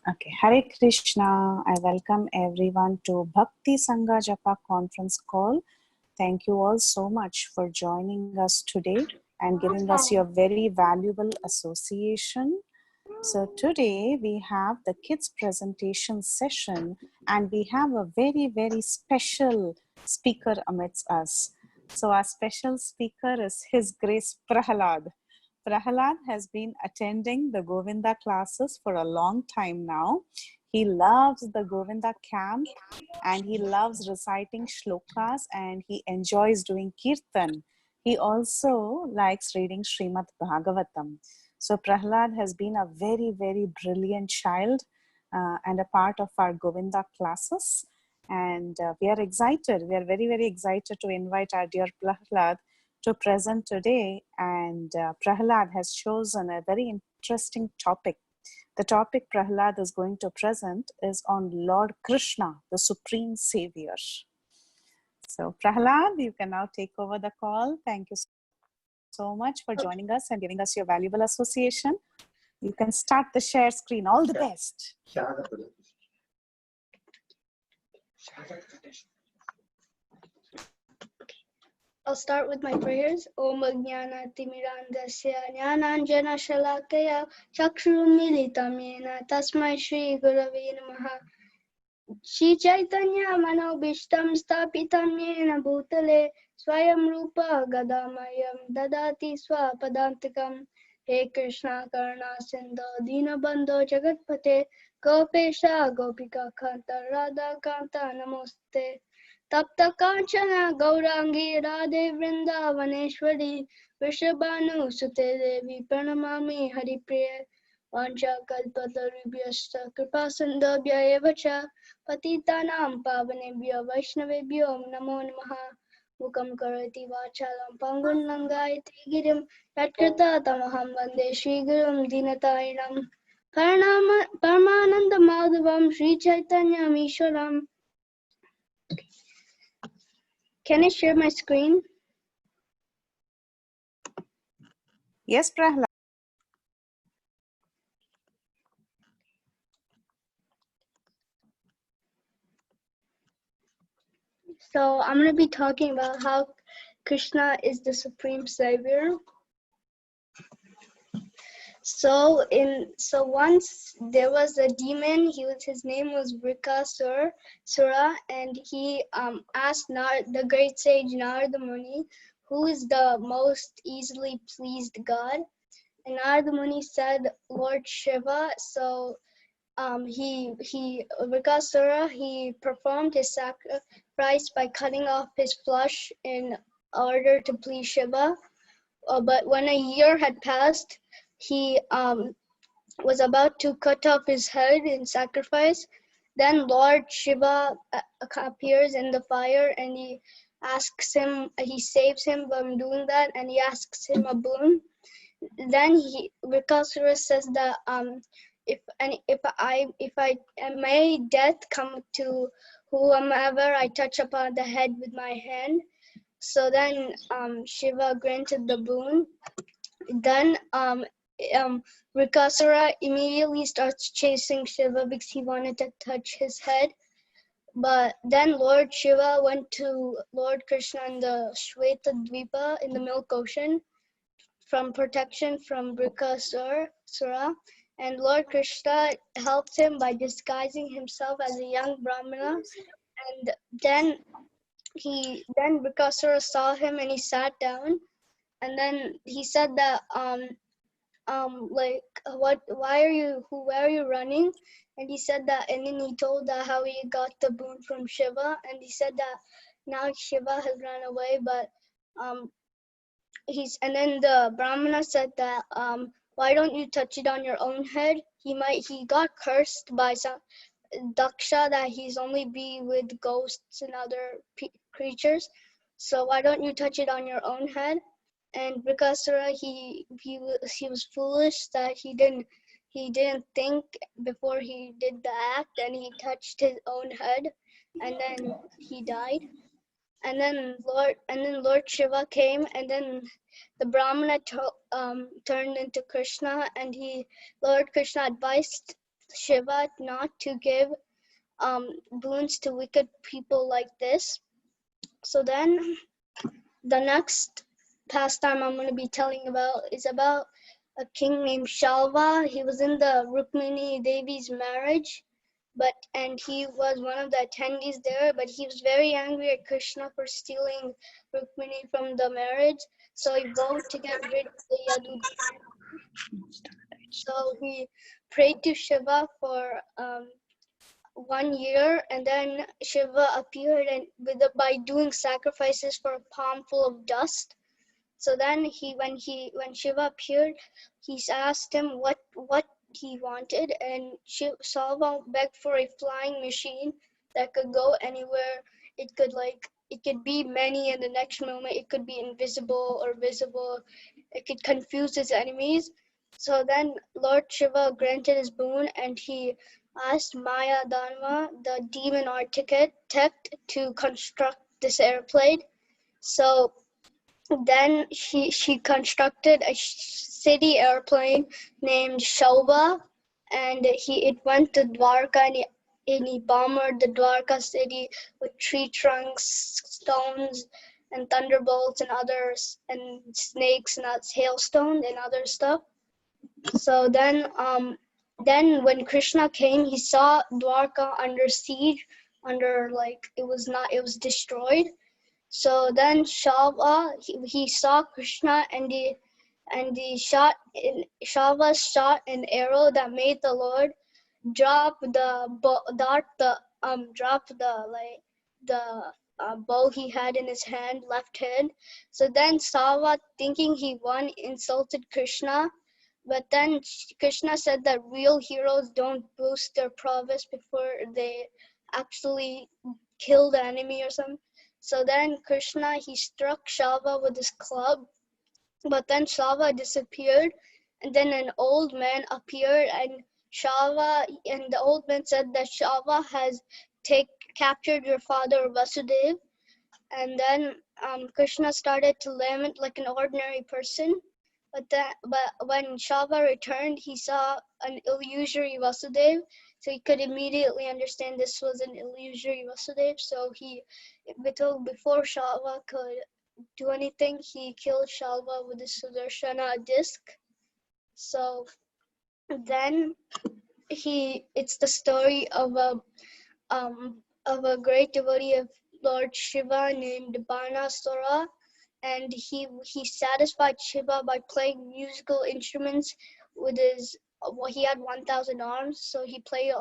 Okay, Hare Krishna. I welcome everyone to Bhakti Sangha Japa conference call. Thank you all so much for joining us today and giving us your very valuable association. So today we have the kids presentation session and we have a very, very special speaker amidst us. So our special speaker is His Grace Prahlad. Prahlad has been attending the Govinda classes for a long time now. He loves the Govinda camp and he loves reciting shlokas and he enjoys doing kirtan. He also likes reading Srimad Bhagavatam. So Prahlad has been a very, very brilliant child and a part of our Govinda classes. And we are excited. We are very, very excited to invite our dear Prahlad to present today. And Prahlad has chosen a very interesting topic. The topic Prahlad is going to present is on Lord Krishna, the Supreme Savior. So Prahlad, you can now take over the call. Thank you so much for joining us and giving us your valuable association. You can start the share screen. All the best. I'll start with my prayers. Om Jnana Timirandasya Jnananjana Shalakaya Chakshurumilitam Yena Tasmai Shri Gurave Namaha Shri Chaitanya Manobishtam Stapitam Yena Bhutale Swayam Rupa Gadamayam Dadati Swapadantikam He Krishna Karna Sindhu Dinabandho Jagatpate Gopesha Gopika Kanta Radha Kanta Namoste Tapta Kanchana Gaurangi Radhe Vrindavaneshwari Vrishabhanu Sute Devi Pranamami Haripriya Vancha Kalpatarubhyasta Kripa Sindhabhya Evacha Patitanam Pavanebhyo Vaishnavebhyo Namo Namaha Mukam Karati Vachalam Pangun Langayati Girim Yatkrita Tamaham Vande Shri Gurum Dinatainam Paramananda Madhavam Shri Chaitanya Misharam. Can I share my screen? Yes, Prahlad. So I'm going to be talking about how Krishna is the Supreme Savior. So once there was a demon. His name was Sura, and he asked the great sage Narada Muni, who is the most easily pleased God. And Narada Muni said Lord Shiva. So Vikasura, he performed his sacrifice by cutting off his flesh in order to please Shiva. But when a year had passed, he was about to cut off his head in sacrifice. Then Lord Shiva appears in the fire and he saves him from doing that, and he asks him a boon. Then Vikasura says that if may death come to whomever I touch upon the head with my hand. So then Shiva granted the boon. Then Vikasura immediately starts chasing Shiva because he wanted to touch his head. But then Lord Shiva went to Lord Krishna in the Shweta Dvipa in the Milk Ocean from protection from Vikasura. And Lord Krishna helped him by disguising himself as a young Brahmana. And then Vikasura saw him and he sat down. And then he said that where are you running? And he said that, and then he told that how he got the boon from Shiva, and he said that now Shiva has run away, but and then the Brahmana said that why don't you touch it on your own head? He got cursed by some Daksha that he's only be with ghosts and other creatures. So why don't you touch it on your own head? And Vikasura, he was foolish that he didn't think before he did the act, and he touched his own head, and then he died. And then Lord Shiva came, and then the Brahmana turned into Krishna, and Lord Krishna advised Shiva not to give boons to wicked people like this. So then the next pastime I'm going to be telling about is about a king named Shalva. He was in the Rukmini Devi's marriage, and he was one of the attendees there, but he was very angry at Krishna for stealing Rukmini from the marriage. So he vowed to get rid of the Yadu. So he prayed to Shiva for 1 year, and then Shiva appeared and by doing sacrifices for a palm full of dust. So then when Shiva appeared, he asked him what he wanted, and Salva begged for a flying machine that could go anywhere. It could be many, and the next moment it could be invisible or visible. It could confuse his enemies. So then Lord Shiva granted his boon, and he asked Maya Dharma, the demon architect, to construct this airplane. So then she constructed a city airplane named Shobha, and it went to Dwarka, and he bombed the Dwarka city with tree trunks, stones, and thunderbolts and others, and snakes and hailstones and other stuff. So then when Krishna came, he saw Dwarka under siege, it was destroyed. So then he saw Krishna, and Shava shot an arrow that made the Lord drop the bow he had in his left hand. So then Sava, thinking he won, insulted Krishna. But then Krishna said that real heroes don't boost their prowess before they actually kill the enemy or something. So then Krishna, he struck Shava with his club, but then Shava disappeared, and then an old man appeared, and the old man said that Shava has captured your father Vasudev. And then Krishna started to lament like an ordinary person. But when Shava returned, he saw an illusory Vasudev, so he could immediately understand this was an illusory Vasudev. So before Shava could do anything, he killed Shalva with the Sudarshana disc. So then it's the story of a great devotee of Lord Shiva named Banasura, and he satisfied Shiva by playing musical instruments with his. Well, he had 1,000 arms, so he played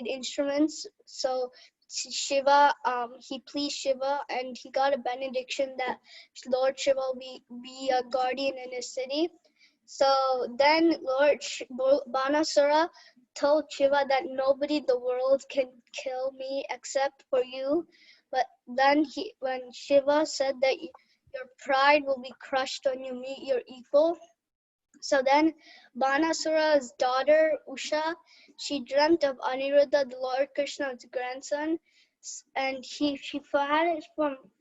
instruments. So he pleased Shiva, and he got a benediction that Lord Shiva will be a guardian in his city. So then Lord Banasura told Shiva that nobody in the world can kill me except for you. But then when Shiva said that your pride will be crushed when you meet your equal. So then Banasura's daughter Usha, she dreamt of Aniruddha, the Lord Krishna's grandson, and she had it from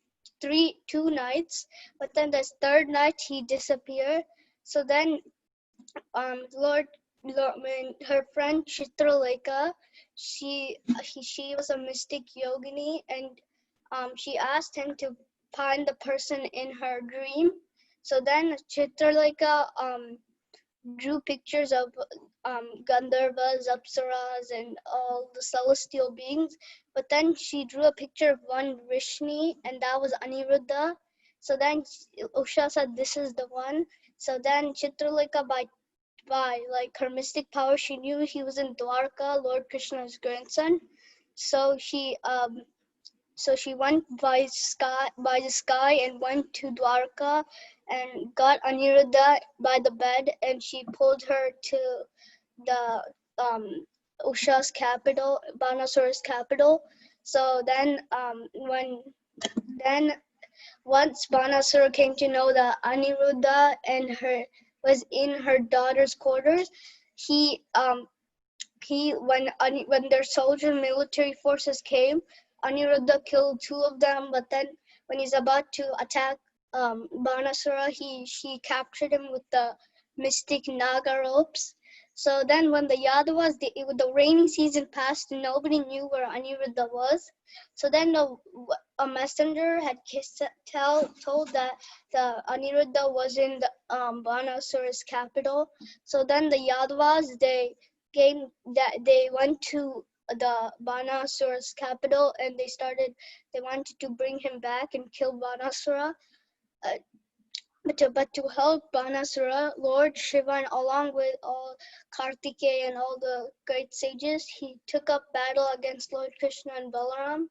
2 nights, but then the third night he disappeared. So then when her friend Chitraleka, she was a mystic yogini, and she asked him to find the person in her dream. So then Chitraleka drew pictures of Gandharvas, Apsaras, and all the celestial beings. But then she drew a picture of one Vrishni, and that was Aniruddha. So then Usha said, "This is the one." So then Chitraleka, by like her mystic power, she knew he was in Dwarka, Lord Krishna's grandson. So she went by the sky and went to Dwarka and got Aniruddha by the bed, and she pulled her to the Usha's capital, Banasura's capital. So once Banasura came to know that Aniruddha was in her daughter's quarters, when their soldier military forces came, Aniruddha killed 2 of them. But then when he's about to attack Banasura, she captured him with the mystic Naga ropes. So then when the Yadavas, the rainy season passed, nobody knew where Aniruddha was. So then a messenger had told that the Aniruddha was in the Banasura's capital. So then the Yadavas, they went to the Banasura's capital and they wanted to bring him back and kill Banasura. Uh, but to help Banasura, Lord Shiva, along with all Kartikeya and all the great sages, he took up battle against Lord Krishna and Balaram.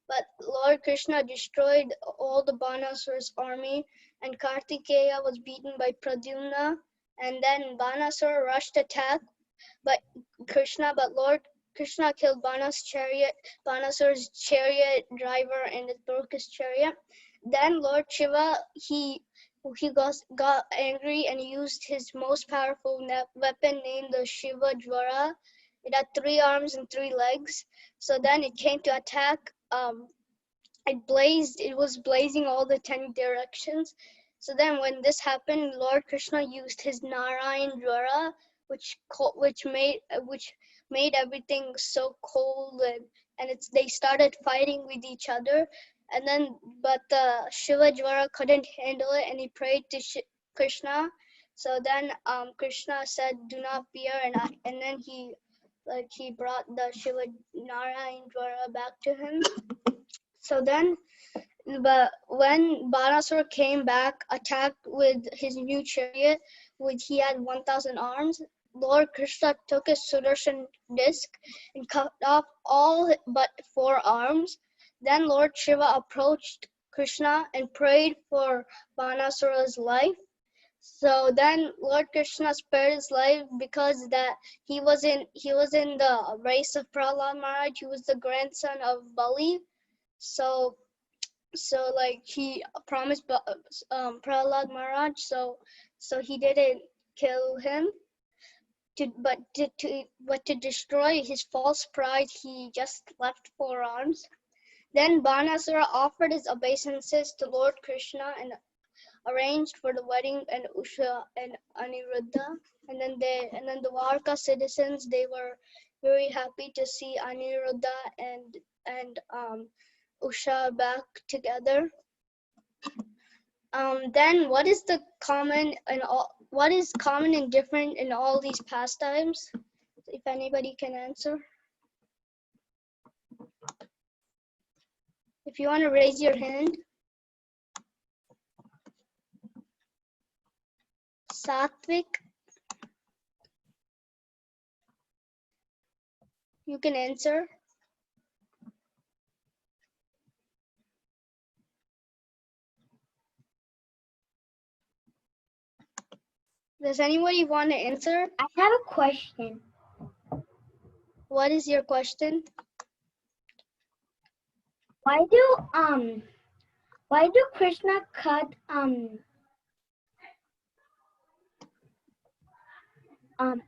But Lord Krishna destroyed all the Banasura's army, and Kartikeya was beaten by Pradyumna. And then Banasura rushed attack, but Lord Krishna killed Banasura's chariot driver, and it broke his chariot. Then Lord Shiva, he got angry and used his most powerful weapon named the Shiva Jwara. It had 3 arms and 3 legs. So then it came to attack. It was blazing all the 10 directions. So then when this happened, Lord Krishna used his Narayan Jwara, which made everything so cold, and they started fighting with each other. And then, but the Shiva Jwara couldn't handle it, and he prayed to Krishna. So then Krishna said, "Do not fear," and then he brought the Shiva Narayan Jwara back to him. So then, but when Banasura came back, attacked with his new chariot, he had 1,000 arms, Lord Krishna took his Sudarshan disc and cut off all but 4 arms. Then Lord Shiva approached Krishna and prayed for Banasura's life. So then Lord Krishna spared his life because that he was in the race of Prahlad Maharaj. He was the grandson of Bali. So like he promised Prahlad Maharaj, so he didn't kill him. But to destroy his false pride, he just left 4 arms. Then Banasura offered his obeisances to Lord Krishna and arranged for the wedding and Usha and Aniruddha. And then the Dwarka citizens, they were very happy to see Aniruddha and Usha back together. Then what is common and different in all these pastimes? If anybody can answer. If you want to raise your hand. Satvik. You can answer. Does anybody want to answer? I have a question. What is your question? Why do Krishna cut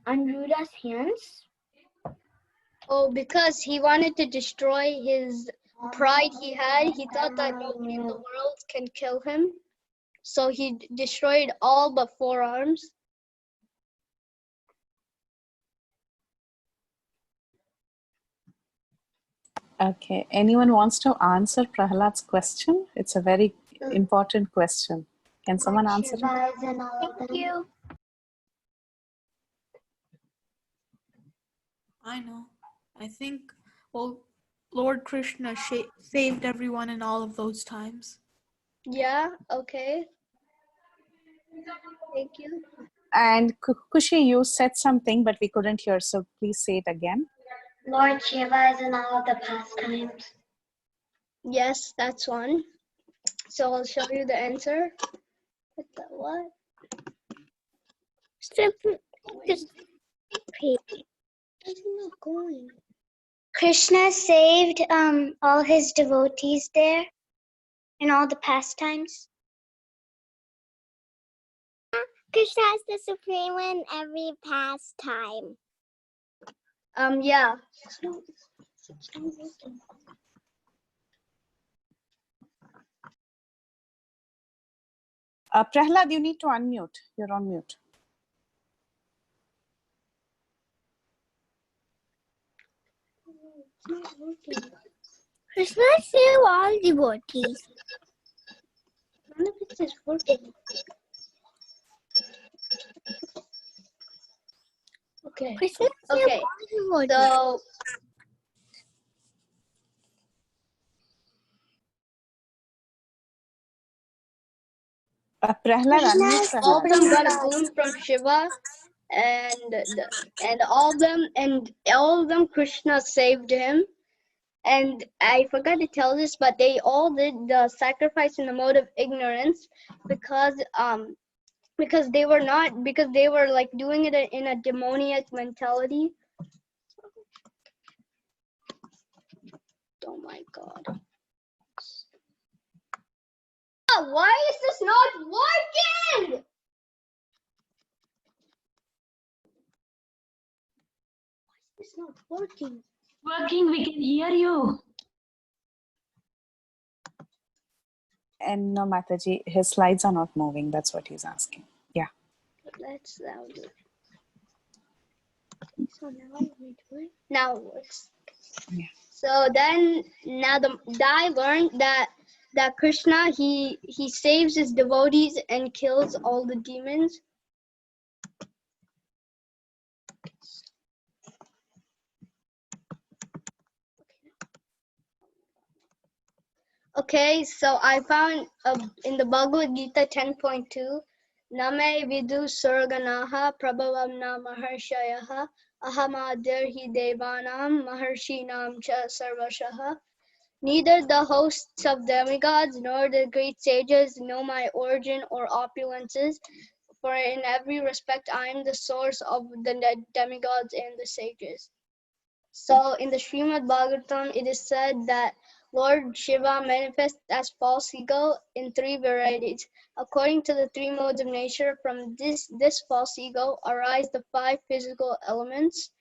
Aniruddha's hands? Oh, because he wanted to destroy his pride he had. He thought that nobody in the world can kill him. So he destroyed all but 4 arms. Okay, anyone wants to answer Prahlad's question? It's a very important question. Can someone answer it? Thank you. I know. I think, well, Lord Krishna saved everyone in all of those times. Yeah, okay. Thank you. And Kushi, you said something, but we couldn't hear, so please say it again. Lord Shiva is in all of the pastimes. Yes, that's one. So I'll show you the answer. What? Just It's not going. Krishna saved all his devotees there in all the pastimes. Krishna is the supreme in every pastime. Yeah. Prahlad, you need to unmute. You're on mute. Krishna saved all devotees. None of this is working. Okay. Krishna saved Okay. all devotees. So Prahlad, unmute all of Prahlad. them got a boon from Shiva, and all of them Krishna saved him. And I forgot to tell this, but they all did the sacrifice in the mode of ignorance because they were like doing it in a demoniac mentality. Oh my God. Why is this not working? Why is this not working? Working, we can hear you. And no, Mataji, his slides are not moving. That's what he's asking. Yeah. Let's louder. So now it works. Yeah. So then now I learned that Krishna he saves his devotees and kills all the demons. Okay, so I found in the Bhagavad Gita 10.2, Name vidu surganaha prabhavam maharshayaha ahamadirhi devanam maharshinam cha sarvashaha. Neither the hosts of demigods nor the great sages know my origin or opulences, for in every respect I am the source of the demigods and the sages. So in the Srimad Bhagavatam, it is said that Lord Shiva manifests as false ego in three varieties. According to the three modes of nature, from this false ego arise the five physical elements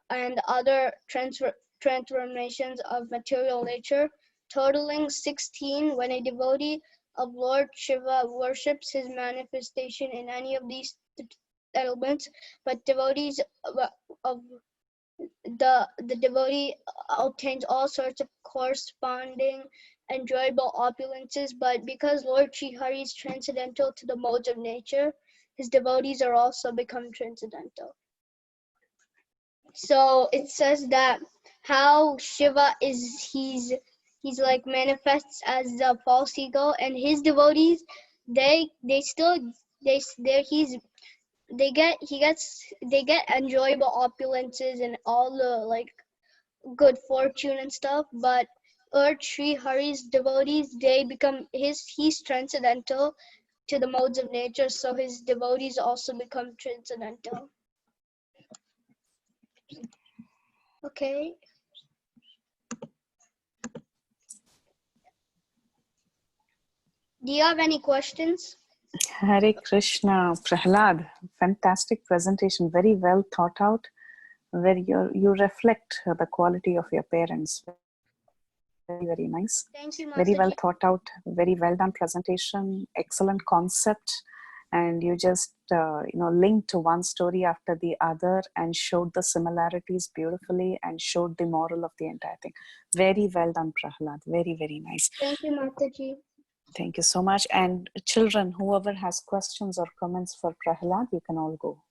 and other transformations of material nature, totaling 16 when a devotee of Lord Shiva worships his manifestation in any of these elements, but devotees of the devotee obtains all sorts of corresponding enjoyable opulences, but because Lord Sri Hari is transcendental to the modes of nature, his devotees are also become transcendental. So it says that how Shiva is he's like manifests as the false ego, and his devotees they get enjoyable opulences and all the like good fortune and stuff, but Lord Sri Hari's devotees he's transcendental to the modes of nature, so his devotees also become transcendental. Okay. Do you have any questions? Hare Krishna, Prahlad, fantastic presentation, very well thought out, where you reflect the quality of your parents. Very, very nice. Thank you, Very well Mataji. thought out, very well done presentation, excellent concept, and you just linked one story after the other and showed the similarities beautifully and showed the moral of the entire thing. Very well done, Prahlad. Very, very nice. Thank you, Mataji. Thank you so much. And children, whoever has questions or comments for Prahlad, you can all go.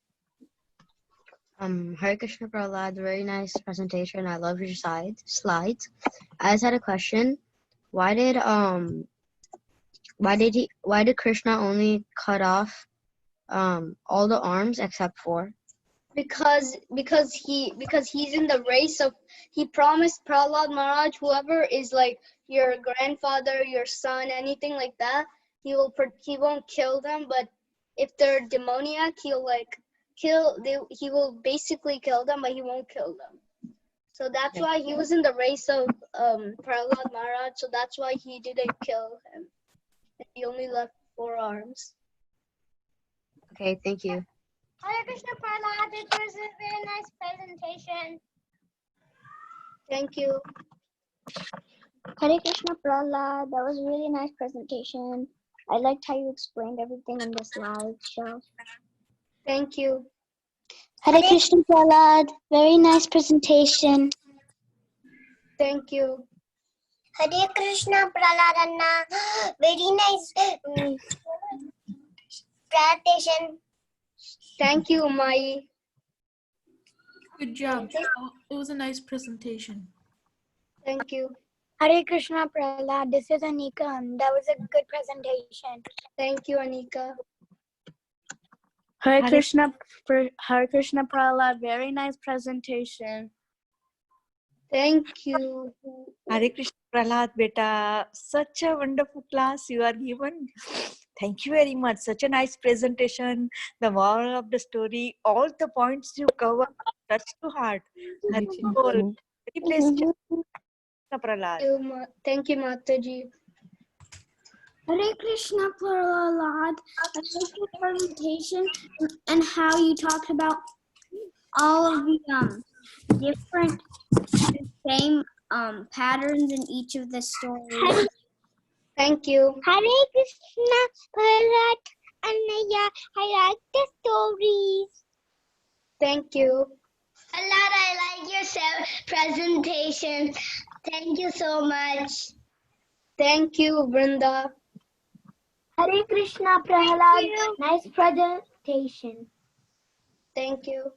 Hare Krishna Prahlad, very nice presentation. I love your slides. I just had a question. Why did Krishna only cut off all the arms except 4? Because he's in the race of, he promised Prahlad Maharaj, whoever is like your grandfather, your son, anything like that, he won't kill them, but if they're demoniac, he will basically kill them, but he won't kill them. So that's Okay. why he was in the race of Prahlad Maharaj, so that's why he didn't kill him. He only left 4 arms. Okay, thank you. Hare Krishna Prahlad, it was a very nice presentation. Thank you. Hare Krishna Prahlad, that was a really nice presentation. I liked how you explained everything in the slideshow. Thank you. Hare Krishna Prahlad, very nice presentation. Thank you. Hare Krishna Prahlad. Very nice presentation. Thank you, Mai. Good job. It was a nice presentation. Thank you. Hare Krishna Prahlad. This is Anika. That was a good presentation. Thank you, Anika. Hare Krishna Prahlad. Very nice presentation. Thank you. Hare Krishna Prahlad beta, such a wonderful class you are given. Thank you very much. Such a nice presentation. The moral of the story, all the points you cover, touch to heart. Hare Bol. Very blessed, Prahlad. Thank you, Mataji. Hare Krishna Prahlad. I like your presentation and how you talked about all of the different same patterns in each of the stories. Thank you. Hare Krishna Prahlad. Anaya, I like the stories. Thank you. Prahlad, I like your presentation. Thank you so much. Thank you, Brinda. Hare Krishna Prahlad. Nice presentation. Thank you.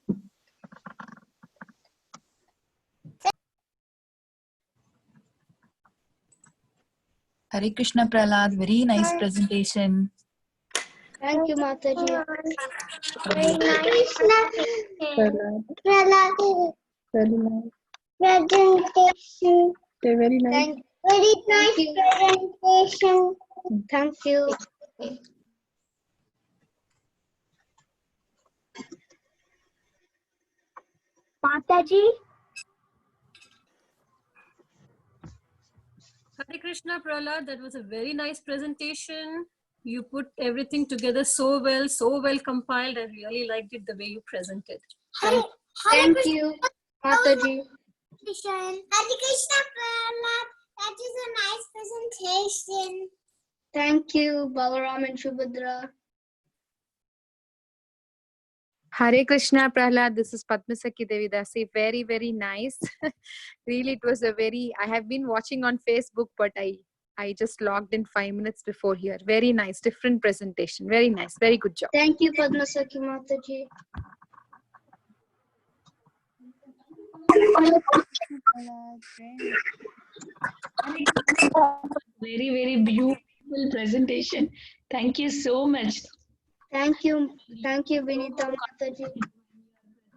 Hare Krishna Prahlad, very nice presentation. Thank you, Mataji. Very nice presentation. Very nice. Thank Very nice you. presentation. Thank you. Mataji. Hare Krishna Prahlad, that was a very nice presentation. You put everything together so well compiled. I really liked it the way you presented. Thank you, Mataji. Hare Krishna Prahlad. That is a nice presentation. Thank you, Balaram and Shubhadra. Hare Krishna Prahlad, this is Padmasakhi Devidasi. Very, very nice. Really, it was a I have been watching on Facebook, but I just logged in 5 minutes before here. Very nice, different presentation. Very nice, very good job. Thank you, Padmasakhi Mataji. Very beautiful presentation. Thank you so much. Thank you, Vinita Mataji.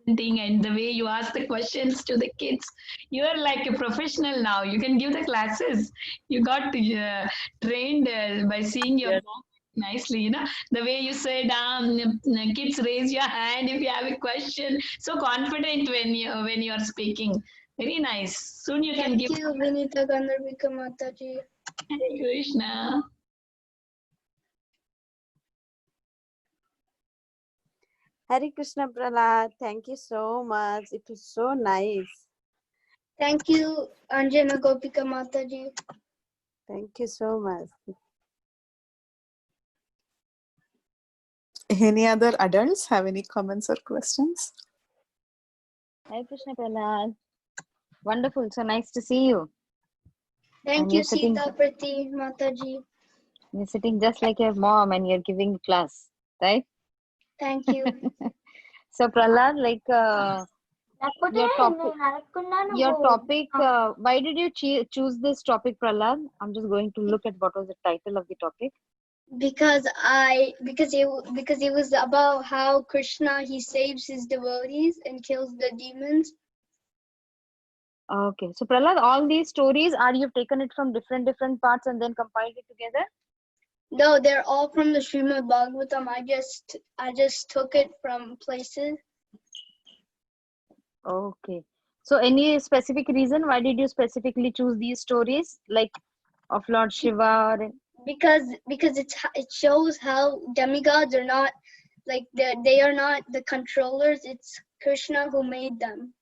And the way you ask the questions to the kids, you are like a professional now. You can give the classes. You got trained by seeing your mom nicely. You know the way you said, kids raise your hand if you have a question. So confident when you are speaking. Very nice. Soon you can give. Thank you, Vinita Gandharvika Mataji. Hare Krishna. Hare Krishna Prahlad. Thank you so much. It was so nice. Thank you, Anjana Gopika Mataji. Thank you so much. Any other adults have any comments or questions? Hare Krishna Prahlad. Wonderful. So nice to see you. Thank And you, you're sitting, Sita Prati Mataji. you're sitting just like your mom and you're giving class, right? Thank you. So Prahlad, like your topic, why did you choose this topic, Prahlad? I'm just going to look at what was the title of the topic. Because it was about how Krishna, he saves his devotees and kills the demons. Okay, so Prahlad, all these stories you've taken it from different parts and then compiled it together? No, they're all from the Srimad Bhagavatam. I just took it from places. Okay. So any specific reason why did you specifically choose these stories, like of Lord Shiva? Because it shows how demigods are not like they are not the controllers. It's Krishna who made them.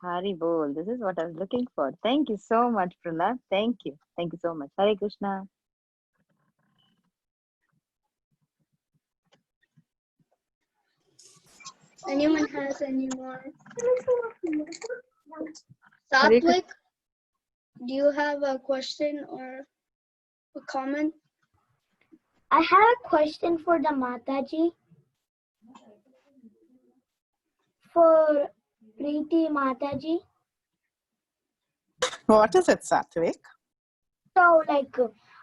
Hari Bol. This is what I was looking for. Thank you so much, Prahlad. Thank you. Thank you so much. Hare Krishna. Anyone has any more? Satwik? do you have a question or a comment? I have a question for the Mataji. For Preeti Mataji. What is it, Satvik? So like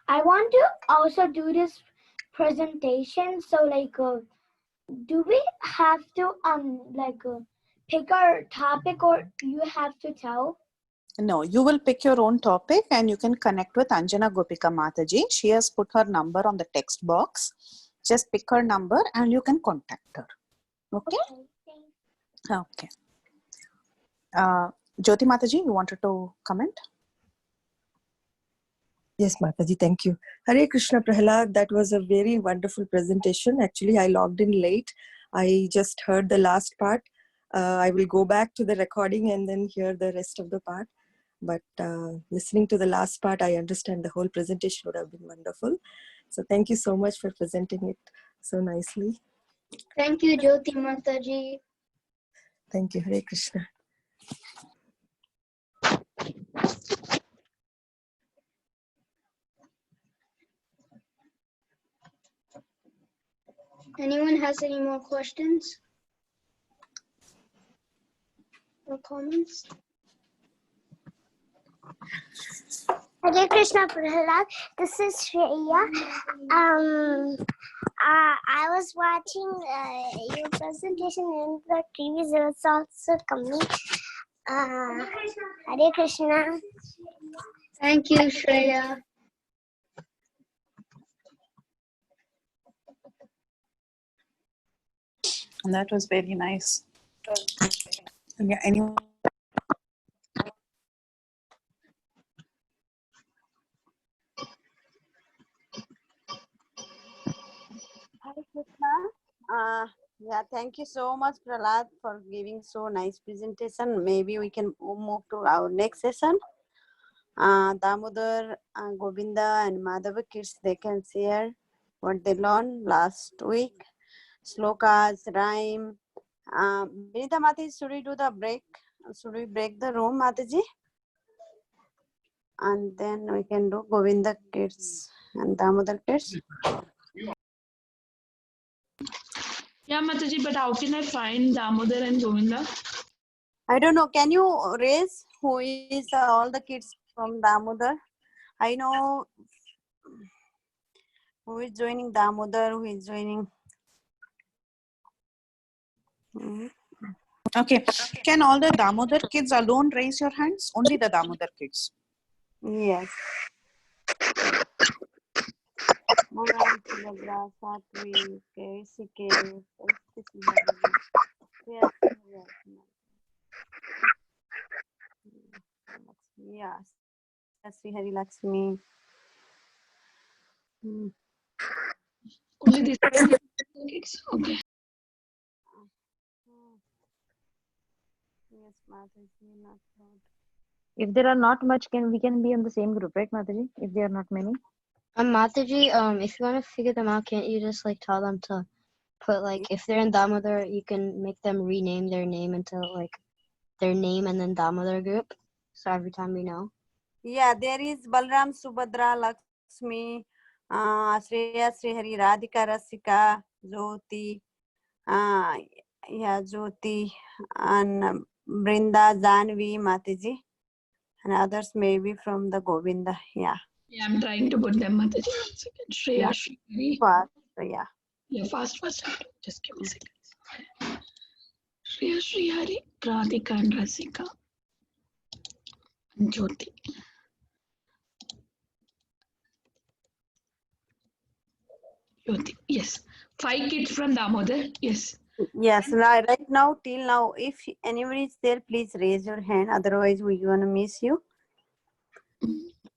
I want to also do this presentation. So like do we have to pick our topic, or you have to tell? No, you will pick your own topic and you can connect with Anjana Gopika Mataji. She has put her number on the text box. Just pick her number and you can contact her. Okay? Okay. Jyoti Mataji, you wanted to comment? Yes, Mataji, thank you. Hare Krishna Prahlad, that was a very wonderful presentation. Actually, I logged in late. I just heard the last part. I will go back to the recording and then hear the rest of the part. But listening to the last part, I understand the whole presentation would have been wonderful. So thank you so much for presenting it so nicely. Thank you, Jyoti Mataji. Thank you, Hare Krishna. Anyone has any more questions or comments? Hare Krishna Prahlad, this is Shreya. I was watching your presentation in the TV, so it's also coming. Hare Krishna. Thank you, Shreya. And that was very nice. Yeah, anyone? Hare Krishna. Yeah, thank you so much, Prahlad, for giving so nice presentation. Maybe we can move to our next session. Damodar, Govinda, and Madhava kids, they can share what they learned last week. Slokas, rhyme. Vinita Mataji, should we do the break? Should we break the room, Mataji? And then we can do Govinda kids and Damodar kids. Yeah, Mataji, but how can I find Damodar and Govinda? I don't know. Can you raise who is all the kids from Damodar? I know who is joining Damodar, who is joining. Okay. Can all the Damodar kids alone raise your hands? Only the Damodar kids. Yes. Moran, Subhadra, Satvi, Sike, yes. Yes. Sri Hari Lakshmi. Only these kids. Okay. Yes, Mataji, not loud. If there are not much, we can be in the same group, right, Mataji? If there are not many. Mataji, if you want to figure them out, can't you just like tell them to put like if they're in Damodar, you can make them rename their name into like their name and then Damodar group. So every time we know. Yeah, there is Balram, Subhadra, Lakshmi, Shreya, Srihari, Radhika, Rasika, Jyoti, Jyoti, and Brinda, Janvi, Mataji, and others maybe from the Govinda. Yeah. Yeah, I'm trying to put them, Mataji. 1 second. Shreya, Srihari. Fast, yeah. Yeah, fast. Just give me a second. Shreya, Srihari, Radhika, and Rasika. And Jyoti. Jyoti. Yes. 5 kids from Damodar. Yes. Yes, right now, till now, if anybody is there, please raise your hand. Otherwise, we're going to miss you.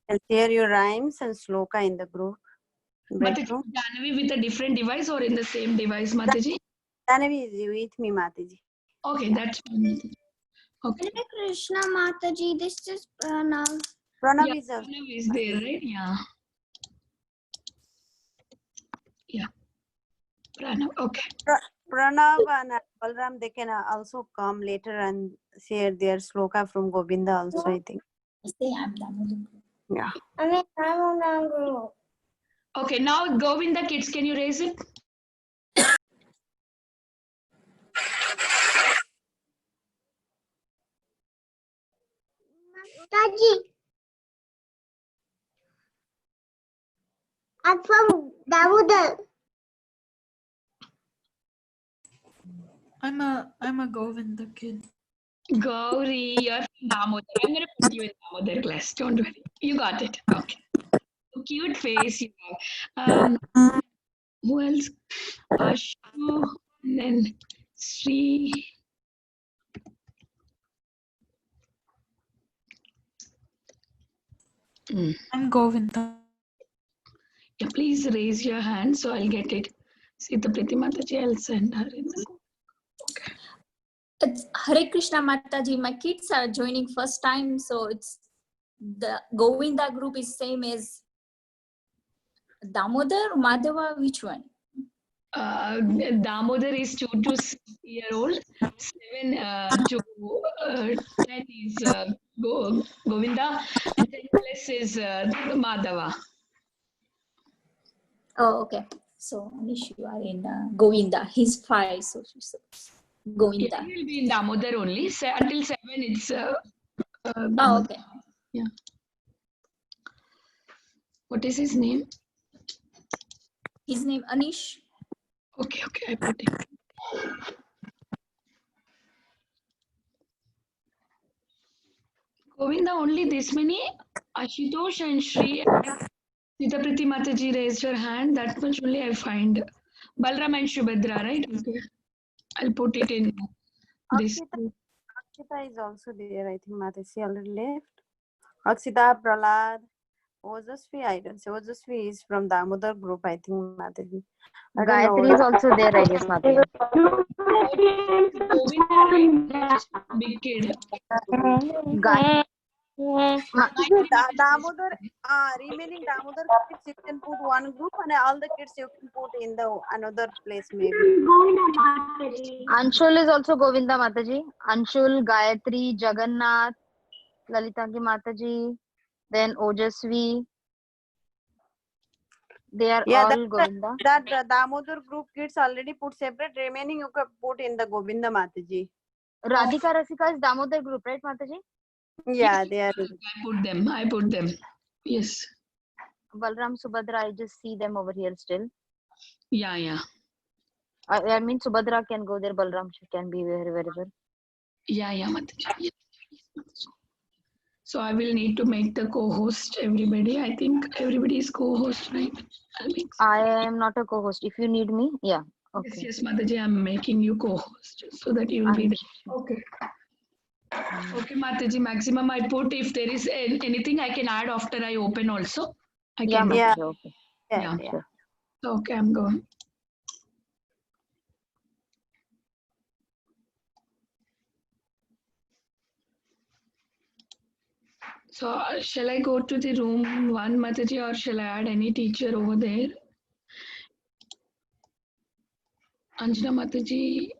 And share your rhymes and sloka in the group. But it's Janavi with a different device or in the same device, Mataji? Janavi is with me, Mataji. Okay, that's fine, Mataji. Okay. Hare Krishna Mataji, this is Pranav. Pranav Yeah, Pranav is there, right? Yeah. Yeah. Pranav, okay. Pranav and Balram, they can also come later and share their sloka from Govinda also, I think. Say I'm Damodar. Yeah. I'm in Damodar group. Okay, now Govinda kids, can you raise it? Mataji, I'm from Damodar. I'm a Govinda kid. Gauri, you're from Damodar. I'm going to put you in Damodar class. Don't worry. You got it. Okay. So cute face you have. Who else? Ashu, and then Sri. I'm Govinda. Yeah, please raise your hand so I'll get it. Sita Priti Mataji, I'll send her in the group. It's Hare Krishna Mataji. My kids are joining first time, so it's the Govinda group is same as Damodar, Madhava, which one? Damodar is 2 to 6-year-old. 7 to 10 is Govinda, and 10 plus is Madhava. Oh, okay. So Anish, you are in Govinda. He's 5, so she's Govinda. Yeah, he will be in Damodar only. Until 7, it's Oh, Damodar. okay. Yeah. What is his name? His name Anish. Okay, I put it. Govinda, only this many? Ashutosh and Shri. Sita Priti Mataji raised her hand. That much only I find. Balram and Shubhadra, right? Okay. I'll put it in this. Akshita is also there. I think Mataji already left. Akshita, Prahlad, Ojasvi, I don't say. Ojasvi is from Damodar group, I think, Mataji. I don't know. Gayatri is also there, I guess, Mataji. Govinda, right? Big kid. Damodar, remaining Damodar kids you can put one group and all the kids you can put in the another place maybe. Anshul is also Govinda Mataji. Anshul, Gayatri, Jagannath, Lalita ki Mataji, then Ojasvi. They are all Govinda. That the Damodar group kids already put separate. Remaining you can put in the Govinda Mataji. Radhika Rasika is Damodar group, right, Mataji? Yeah, they are. I put them. Yes. Balram, Subhadra, I just see them over here still. Yeah. I mean, Subhadra can go there, Balram can be wherever. Yeah, Mataji. Yeah. So I will need to make the co-host everybody. I think everybody is co-host, right? I am not a co-host. If you need me, yeah. Okay. Yes, Mataji, I'm making you co-host so that you will be there. Okay. Okay, Mataji, maximum I put. If there is anything I can add after I open also. I can. Yeah. Okay. Yeah. Sure. Okay, I'm going. So shall I go to the room 1, Mataji, or shall I add any teacher over there? Anjana Mataji,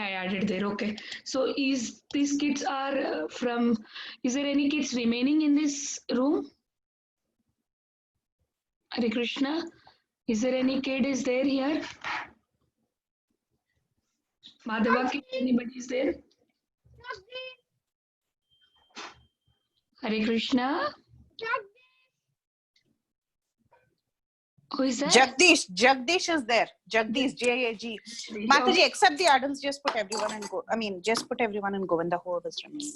I added there. Okay. So these kids are from? Is there any kids remaining in this room? Hare Krishna. Is there any kid is there here? Madhava kid, anybody is there? Hare Krishna. Who is that? Jagdish is there. Jagdish, J-A-G. Mataji, except the adults, just put everyone and go. I mean, just put everyone and Govinda, whoever's remaining.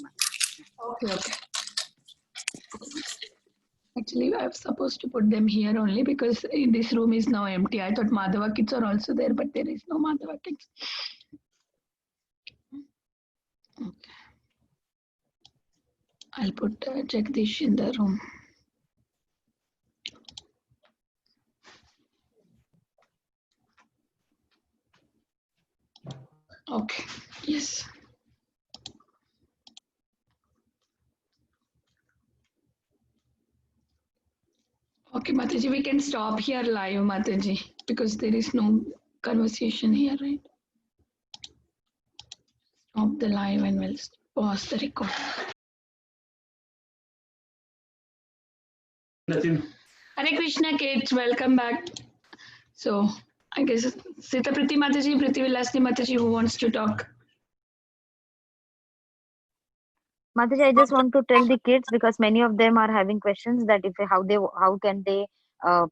Okay. Actually, I was supposed to put them here only because this room is now empty. I thought Madhava kids are also there, but there is no Madhava kids. Okay. I'll put Jagdish in the room. Okay. Yes. Okay, Mataji, we can stop here live, Mataji, because there is no conversation here, right? Stop the live and we'll pause the record. Hare Krishna kids, welcome back. So I guess Sita Priti Mataji, Priti Vilasni Mataji, who wants to talk? Mataji, I just want to tell the kids, because many of them are having questions, that if how can they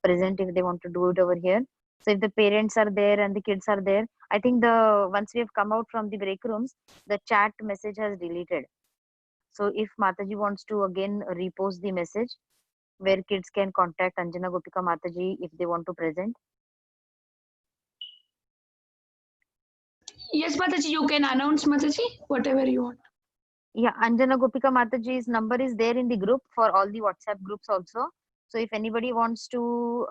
present if they want to do it over here. So if the parents are there and the kids are there, I think once we have come out from the break rooms, the chat message has deleted. So if Mataji wants to again repost the message where kids can contact Anjana Gopika Mataji if they want to present. Yes, Mataji, you can announce, Mataji, whatever you want. Yeah, Anjana Gopika Mataji's number is there in the group for all the WhatsApp groups also. So if anybody wants to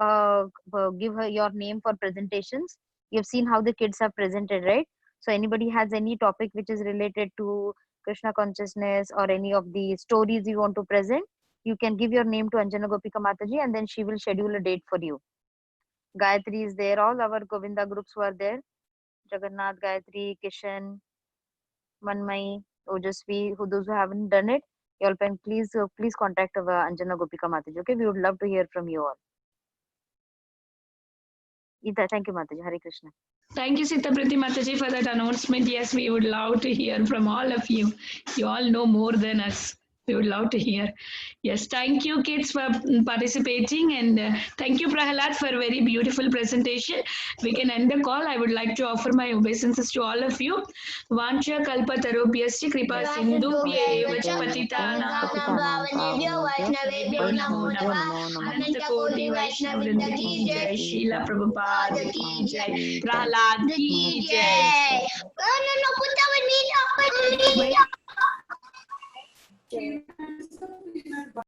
give her your name for presentations, you've seen how the kids have presented, right? So anybody has any topic which is related to Krishna consciousness or any of the stories you want to present, you can give your name to Anjana Gopika Mataji and then she will schedule a date for you. Gayatri is there, all our Govinda groups who are there. Jagannath, Gayatri, Kishan, Manmai, Ojasvi, those who haven't done it, you all can please contact Anjana Gopika Mataji. Okay, we would love to hear from you all. Thank you, Mataji. Hare Krishna. Thank you, Sita Priti Mataji, for that announcement. Yes, we would love to hear from all of you. You all know more than us. We would love to hear. Yes, thank you, kids, for participating, and thank you, Prahlad, for a very beautiful presentation. We can end the call. I would like to offer my obeisances to all of you. Vancha kalpa tarobhyasya kripa sindhu patitanam Vaishnavebhyo namo namah. Ananta Koti Vaishnavrinda ki jai. Srila Prabhupada ki jai. Prahlad ki jai. No, put that one me. Wait.